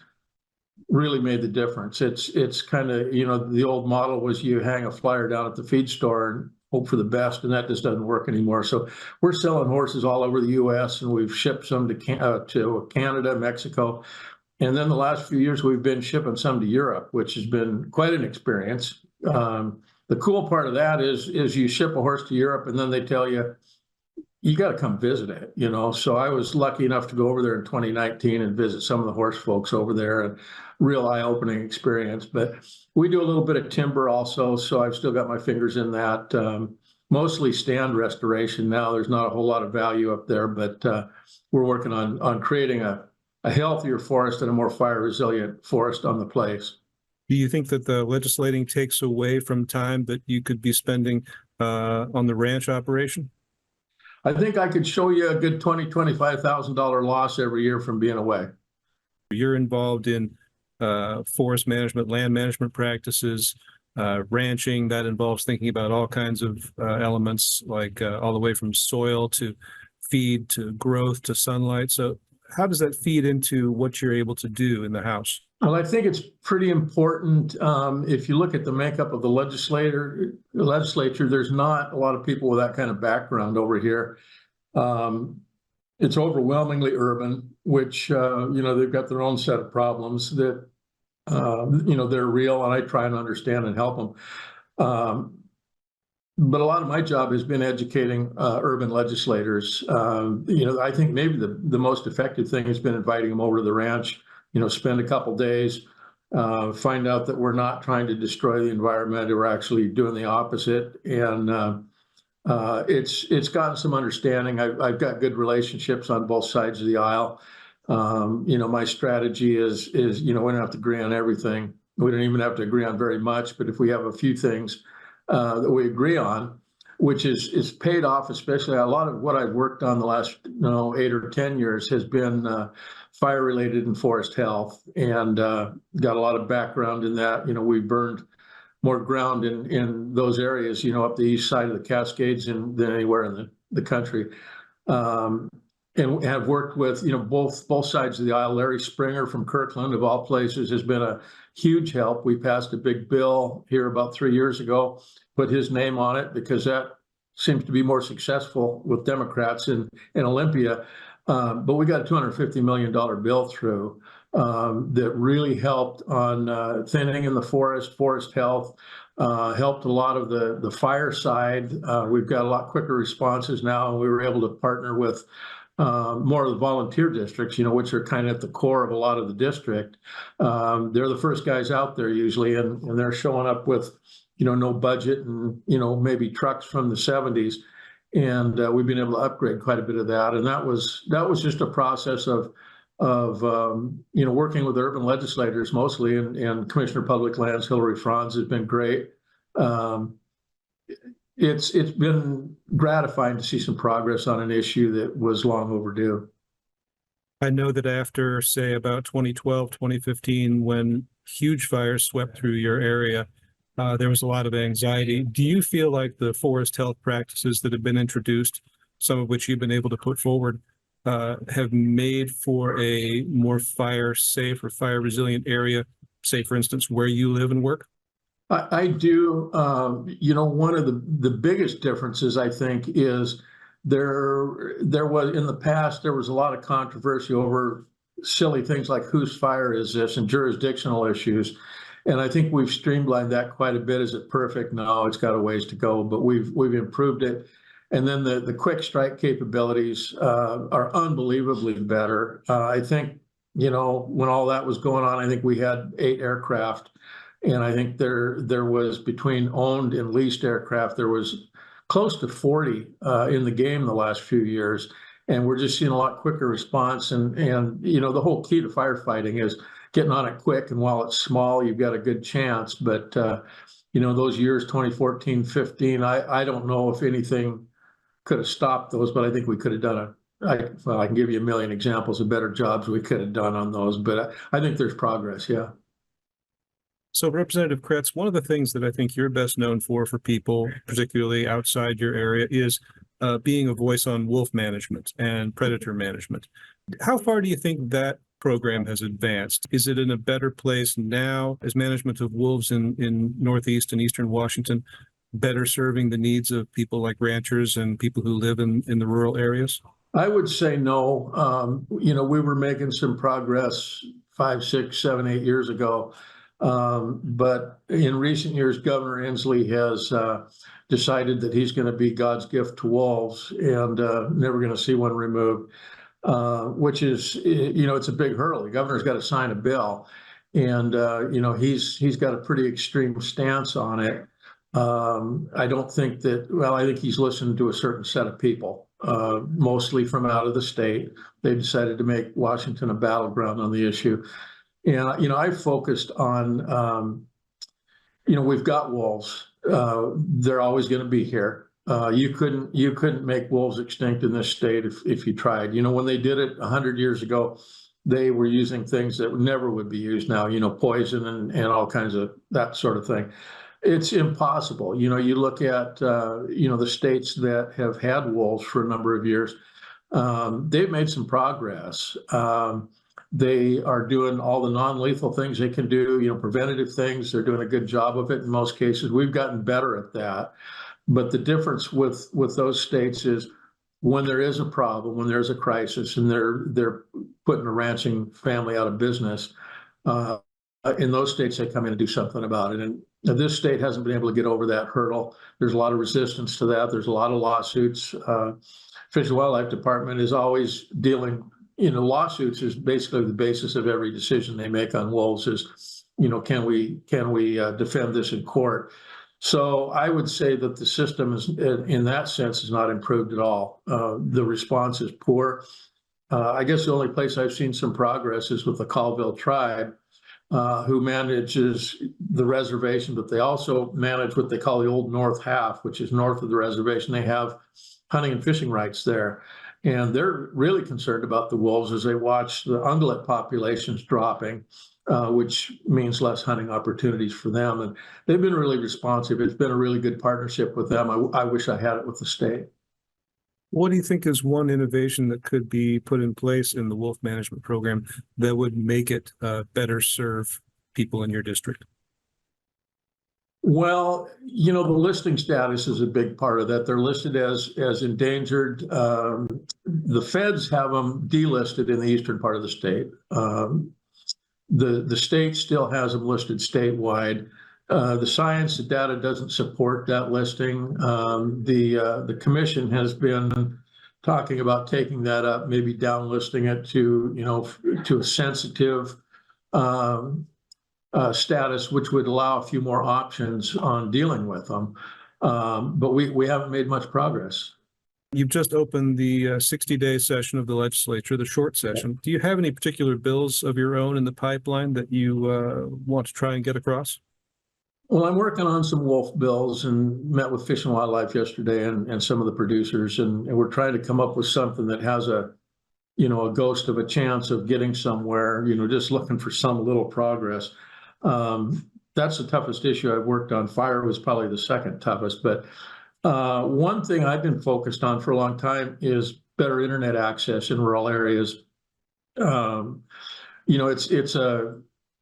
really made the difference. It's kind of, the old model was you hang a flyer down at the feed store and hope for the best, and that just doesn't work anymore. So we're selling horses all over the U.S., and we've shipped some to Canada, Mexico. And then the last few years, we've been shipping some to Europe, which has been quite an experience. The cool part of that is you ship a horse to Europe, and then they tell you, you got to come visit it, So I was lucky enough to go over there in 2019 and visit some of the horse folks over there, and real eye-opening experience. But we do a little bit of timber also, so I've still got my fingers in that. Mostly stand restoration now. There's not a whole lot of value up there, but we're working on creating a healthier forest and a more fire-resilient forest on the place. Do you think that the legislating takes away from time that you could be spending on the ranch operation? I think I could show you a good $20,000, $25,000 loss every year from being away. You're involved in forest management, land management practices, ranching. That involves thinking about all kinds of elements, like all the way from soil to feed to growth to sunlight. So how does that feed into what you're able to do in the House? Well, I think it's pretty important. If you look at the makeup of the legislature, there's not a lot of people with that kind of background over here. It's overwhelmingly urban, which, they've got their own set of problems that, they're real, and I try and understand and help them. But a lot of my job has been educating urban legislators. I think maybe the most effective thing has been inviting them over to the ranch, spend a couple days, find out that we're not trying to destroy the environment, we're actually doing the opposite. And it's gotten some understanding. I've got good relationships on both sides of the aisle. My strategy is we don't have to agree on everything. We don't even have to agree on very much, but if we have a few things that we agree on, which is paid off, especially a lot of what I've worked on the last 8 or 10 years has been fire related and forest health, and got a lot of background in that. We burned more ground in those areas, up the east side of the Cascades than anywhere in the country. And have worked with, both sides of the aisle. Larry Springer from Kirkland, of all places, has been a huge help. We passed a big bill here about 3 years ago, put his name on it because that seems to be more successful with Democrats in Olympia. But we got a $250 million bill through that really helped on thinning in the forest health, helped a lot of the fire side. We've got a lot quicker responses now, and we were able to partner with more of the volunteer districts, which are kind of at the core of a lot of the district. They're the first guys out there usually, and they're showing up with, no budget and, maybe trucks from the 70s. And we've been able to upgrade quite a bit of that. And that was just a process of working with urban legislators mostly, and Commissioner of Public Lands, Hillary Franz, has been great. It's been gratifying to see some progress on an issue that was long overdue. I know that after, say, about 2012, 2015, when huge fires swept through your area, there was a lot of anxiety. Do you feel like the forest health practices that have been introduced, some of which you've been able to put forward, have made for a more fire safe or fire resilient area, say, for instance, where you live and work? I do. One of the biggest differences, I think, is there was, in the past, there was a lot of controversy over silly things like whose fire is this and jurisdictional issues. And I think we've streamlined that quite a bit. Is it perfect? No, it's got a ways to go, but we've improved it. And then the quick strike capabilities are unbelievably better. I think, when all that was going on, I think we had 8 aircraft. And I think there was, between owned and leased aircraft, there was close to 40 in the game the last few years. And we're just seeing a lot quicker response. And the whole key to firefighting is getting on it quick. And while it's small, you've got a good chance. But, those years, 2014, 15, I don't know if anything could have stopped those, but I think we could have done I can give you a million examples of better jobs we could have done on those. But I think there's progress, yeah. So, Representative Kretz, one of the things that I think you're best known for people, particularly outside your area, is being a voice on wolf management and predator management. How far do you think that program has advanced? Is it in a better place now as management of wolves in Northeast and Eastern Washington, better serving the needs of people like ranchers and people who live in the rural areas? I would say no. We were making some progress 5, 6, 7, 8 years ago. But in recent years, Governor Inslee has decided that he's going to be God's gift to wolves and never going to see one removed, which is, it's a big hurdle. The governor's got to sign a bill, and, he's got a pretty extreme stance on it. I don't think that, I think he's listened to a certain set of people, mostly from out of the state. They've decided to make Washington a battleground on the issue. And, I've focused on, we've got wolves. They're always going to be here. You couldn't make wolves extinct in this state if you tried. When they did it 100 years ago, they were using things that never would be used now, poison and all kinds of that sort of thing. It's impossible. You look at, the states that have had wolves for a number of years, they've made some progress. They are doing all the non-lethal things they can do, preventative things. They're doing a good job of it in most cases. We've gotten better at that. But the difference with those states is when there is a problem, when there's a crisis, and they're putting a ranching family out of business, in those states, they come in and do something about it. And this state hasn't been able to get over that hurdle. There's a lot of resistance to that. There's a lot of lawsuits. Fish and Wildlife Department is always dealing, lawsuits is basically the basis of every decision they make on wolves is, can we defend this in court? So I would say that the system is, in that sense, is not improved at all. The response is poor. I guess the only place I've seen some progress is with the Colville tribe, who manages the reservation, but they also manage what they call the Old North Half, which is north of the reservation. They have hunting and fishing rights there. And they're really concerned about the wolves as they watch the ungulate populations dropping, which means less hunting opportunities for them. And they've been really responsive. It's been a really good partnership with them. I wish I had it with the state. What do you think is one innovation that could be put in place in the wolf management program that would make it better serve people in your district? Well, the listing status is a big part of that. They're listed as endangered. The feds have them delisted in the eastern part of the state. The state still has them listed statewide. The science, the data doesn't support that listing. The commission has been talking about taking that up, maybe downlisting it to, to a sensitive status, which would allow a few more options on dealing with them. But we haven't made much progress. You've just opened the 60-day session of the legislature, the short session. Do you have any particular bills of your own in the pipeline that you want to try and get across? Well, I'm working on some wolf bills and met with Fish and Wildlife yesterday and some of the producers, and we're trying to come up with something that has a ghost of a chance of getting somewhere, just looking for some little progress. That's the toughest issue I've worked on. Fire was probably the second toughest, but one thing I've been focused on for a long time is better internet access in rural areas.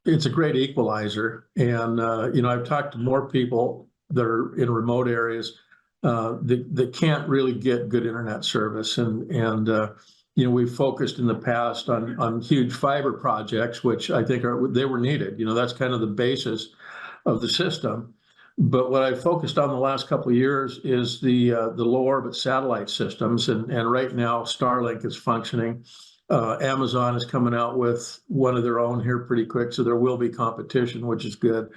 It's a great equalizer, and I've talked to more people that are in remote areas that can't really get good internet service, and we've focused in the past on huge fiber projects, which I think they were needed. That's kind of the basis of the system. But what I focused on the last couple of years is the low orbit satellite systems, and right now Starlink is functioning. Amazon is coming out with one of their own here pretty quick, so there will be competition, which is good.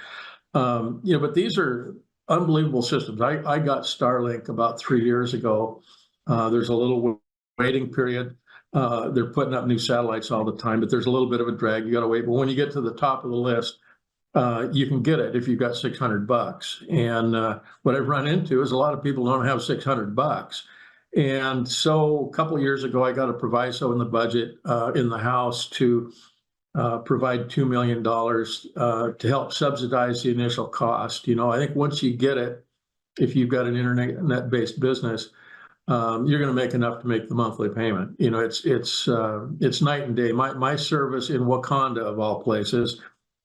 But these are unbelievable systems. I got Starlink about 3 years ago. There's a little waiting period. They're putting up new satellites all the time, but there's a little bit of a drag. You got to wait. But when you get to the top of the list, you can get it if you've got $600. And what I've run into is a lot of people don't have $600. And so a couple of years ago, I got a proviso in the budget in the House to provide $2 million to help subsidize the initial cost. I think once you get it, if you've got an internet-based business, you're going to make enough to make the monthly payment. It's night and day. My service in Wakanda, of all places,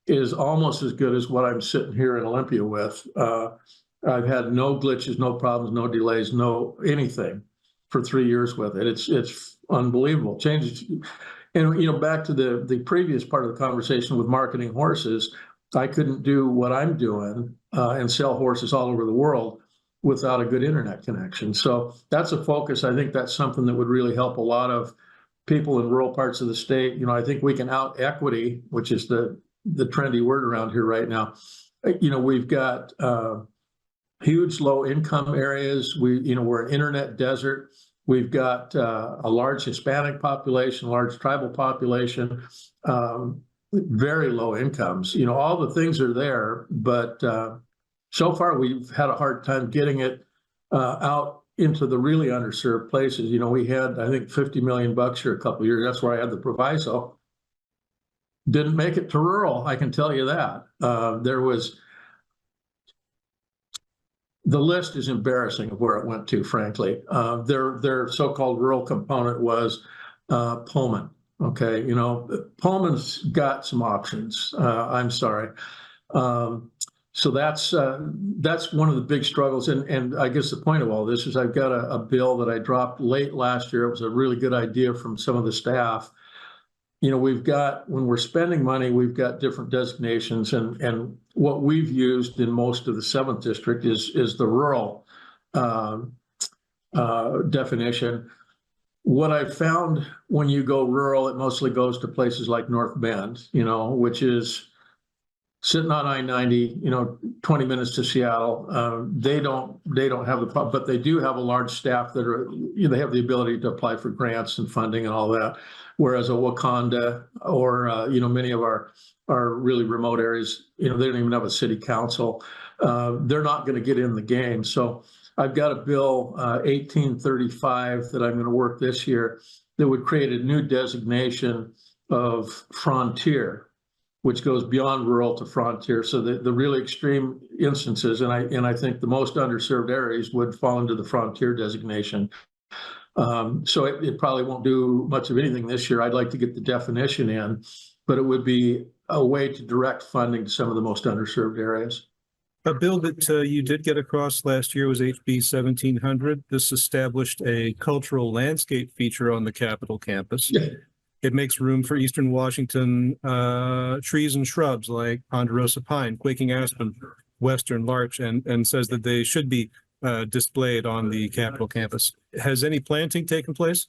is almost as good as what I'm sitting here in Olympia with. I've had no glitches, no problems, no delays, no anything for 3 years with it. It's unbelievable. Changes. And back to the previous part of the conversation with marketing horses, I couldn't do what I'm doing and sell horses all over the world without a good internet connection. So that's a focus. I think that's something that would really help a lot of people in rural parts of the state. I think we can out equity, which is the trendy word around here right now. We've got huge low income areas. We're an internet desert. We've got a large Hispanic population, large tribal population, very low incomes. All the things are there, but so far we've had a hard time getting it out into the really underserved places. We had, I think, $50 million here a couple of years. That's where I had the proviso. Didn't make it to rural, I can tell you that. The list is embarrassing of where it went to, frankly. Their so-called rural component was Pullman. Okay, Pullman's got some options. I'm sorry. So that's one of the big struggles. And I guess the point of all this is I've got a bill that I dropped late last year. It was a really good idea from some of the staff. We've got, when we're spending money, we've got different designations, and what we've used in most of the 7th district is the rural definition. What I've found when you go rural, it mostly goes to places like North Bend, which is sitting on I-90, 20 minutes to Seattle. They don't have the problem, but they do have a large staff that they have the ability to apply for grants and funding and all that. Whereas a Wakanda or, many of our really remote areas, they don't even have a city council. They're not going to get in the game. So I've got a bill, 1835, that I'm going to work this year that would create a new designation of frontier, which goes beyond rural to frontier. So the really extreme instances, and I think the most underserved areas would fall into the frontier designation. So it probably won't do much of anything this year. I'd like to get the definition in, but it would be a way to direct funding to some of the most underserved areas. A bill that you did get across last year was HB 1700. This established a cultural landscape feature on the Capitol campus. It makes room for Eastern Washington trees and shrubs like ponderosa pine, quaking aspen, western larch, and says that they should be displayed on the Capitol campus. Has any planting taken place?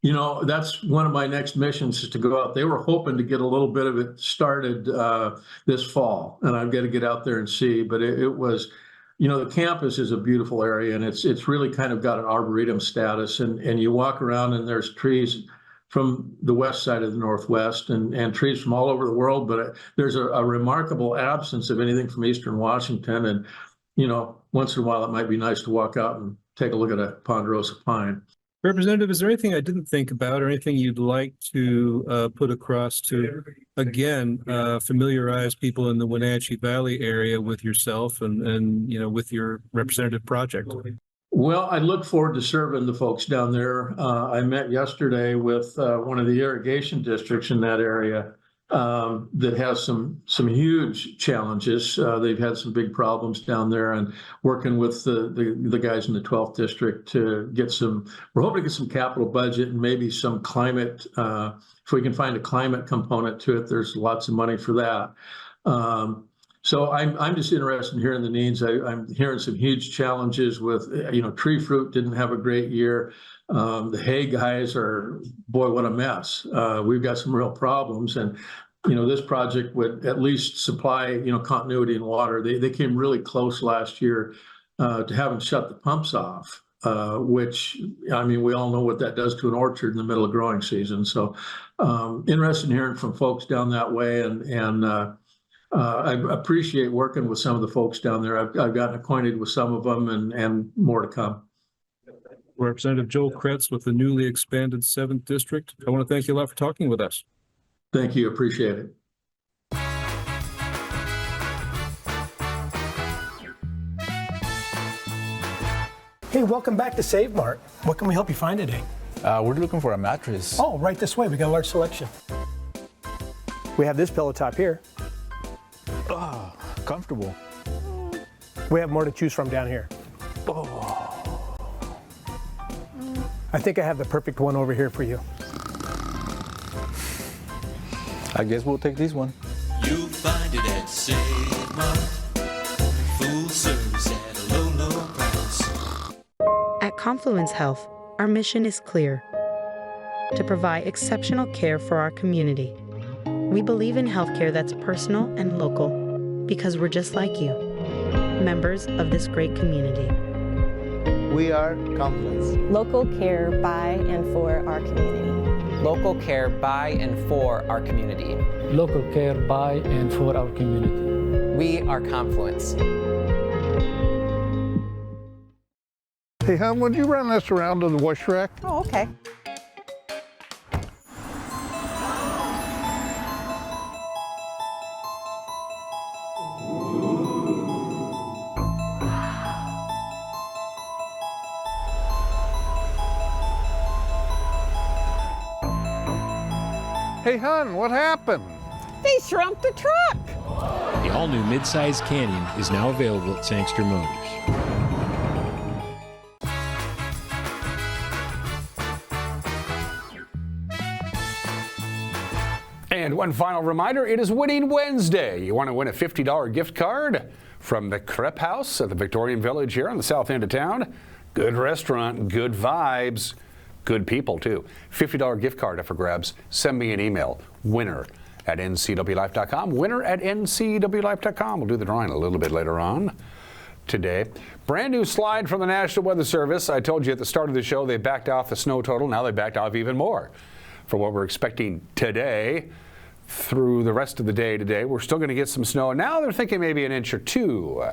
You know, that's one of my next missions is to go out. They were hoping to get a little bit of it started this fall, and I've got to get out there and see. But it was, you know, the campus is a beautiful area, and it's really kind of got an arboretum status. And you walk around, and there's trees from the west side of the Northwest and trees from all over the world. But there's a remarkable absence of anything from Eastern Washington. And, you know, once in a while, it might be nice to walk out and take a look at a ponderosa pine. Representative, is there anything I didn't think about or anything you'd like to put across to, again, familiarize people in the Wenatchee Valley area with yourself and you know, with your representative project? Well, I look forward to serving the folks down there. I met yesterday with one of the irrigation districts in that area that has some huge challenges. They've had some big problems down there, and working with the guys in the 12th district to get we're hoping to get some capital budget and maybe some climate, if we can find a climate component to it. There's lots of money for that. So I'm just interested in hearing the needs. I'm hearing some huge challenges with, you know, tree fruit didn't have a great year. The hay guys are, boy, what a mess. We've got some real problems. And, you know, this project would at least supply, you know, continuity in water. They came really close last year to having shut the pumps off, which, I mean, we all know what that does to an orchard in the middle of growing season. So interested in hearing from folks down that way. And I appreciate working with some of the folks down there. I've gotten acquainted with some of them and more to come. Representative Joel Kretz with the newly expanded 7th District. I want to thank you a lot for talking with us. Thank you. Appreciate it. Hey, welcome back to Save Mart. What can we help you find today? We're looking for a mattress. Oh, right this way. We got a large selection. We have this pillow top here. Oh, comfortable. We have more to choose from down here. Oh. I think I have the perfect one over here for you. I guess we'll take this one. You'll find it at Save Mart. Full service at a low, low price. At Confluence Health, our mission is clear: to provide exceptional care for our community. We believe in healthcare that's personal and local because we're just like you, members of this great community. We are Confluence. Local care by and for our community. Local care by and for our community. Local care by and for our community. We are Confluence. Hey, hon, would you run this around to the wash rack? Oh, okay. Hey, hon, what happened? They shrunk the truck. The all-new mid-size Canyon is now available at Sangster Motors. And one final reminder, it is Winning Wednesday. You want to win a $50 gift card from the Crepe House at the Victorian Village here on the south end of town. Good restaurant, good vibes. Good people, too. $50 gift card up for grabs. Send me an email, winner@ncwlife.com, winner@ncwlife.com. We'll do the drawing a little bit later on today. Brand new slide from the National Weather Service. I told you at the start of the show they backed off the snow total. Now they backed off even more for what we're expecting today through the rest of the day today. We're still going to get some snow. And now they're thinking maybe an inch or two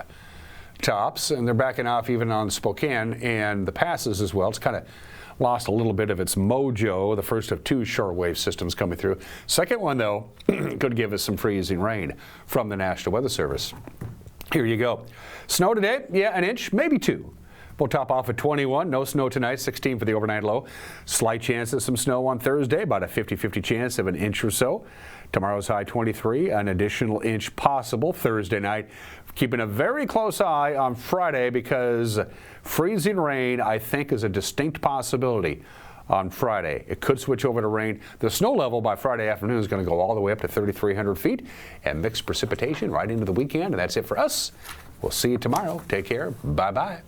tops, and they're backing off even on Spokane and the passes as well. It's kind of lost a little bit of its mojo, the first of two shortwave systems coming through. Second one, though, could give us some freezing rain from the National Weather Service. Here you go. Snow today, yeah, an inch, maybe two. We'll top off at 21. No snow tonight, 16 for the overnight low. Slight chance of some snow on Thursday, about a 50-50 chance of an inch or so. Tomorrow's high 23, an additional inch possible Thursday night. Keeping a very close eye on Friday because freezing rain, I think, is a distinct possibility on Friday. It could switch over to rain. The snow level by Friday afternoon is going to go all the way up to 3,300 feet and mixed precipitation right into the weekend. And that's it for us. We'll see you tomorrow. Take care. Bye-bye.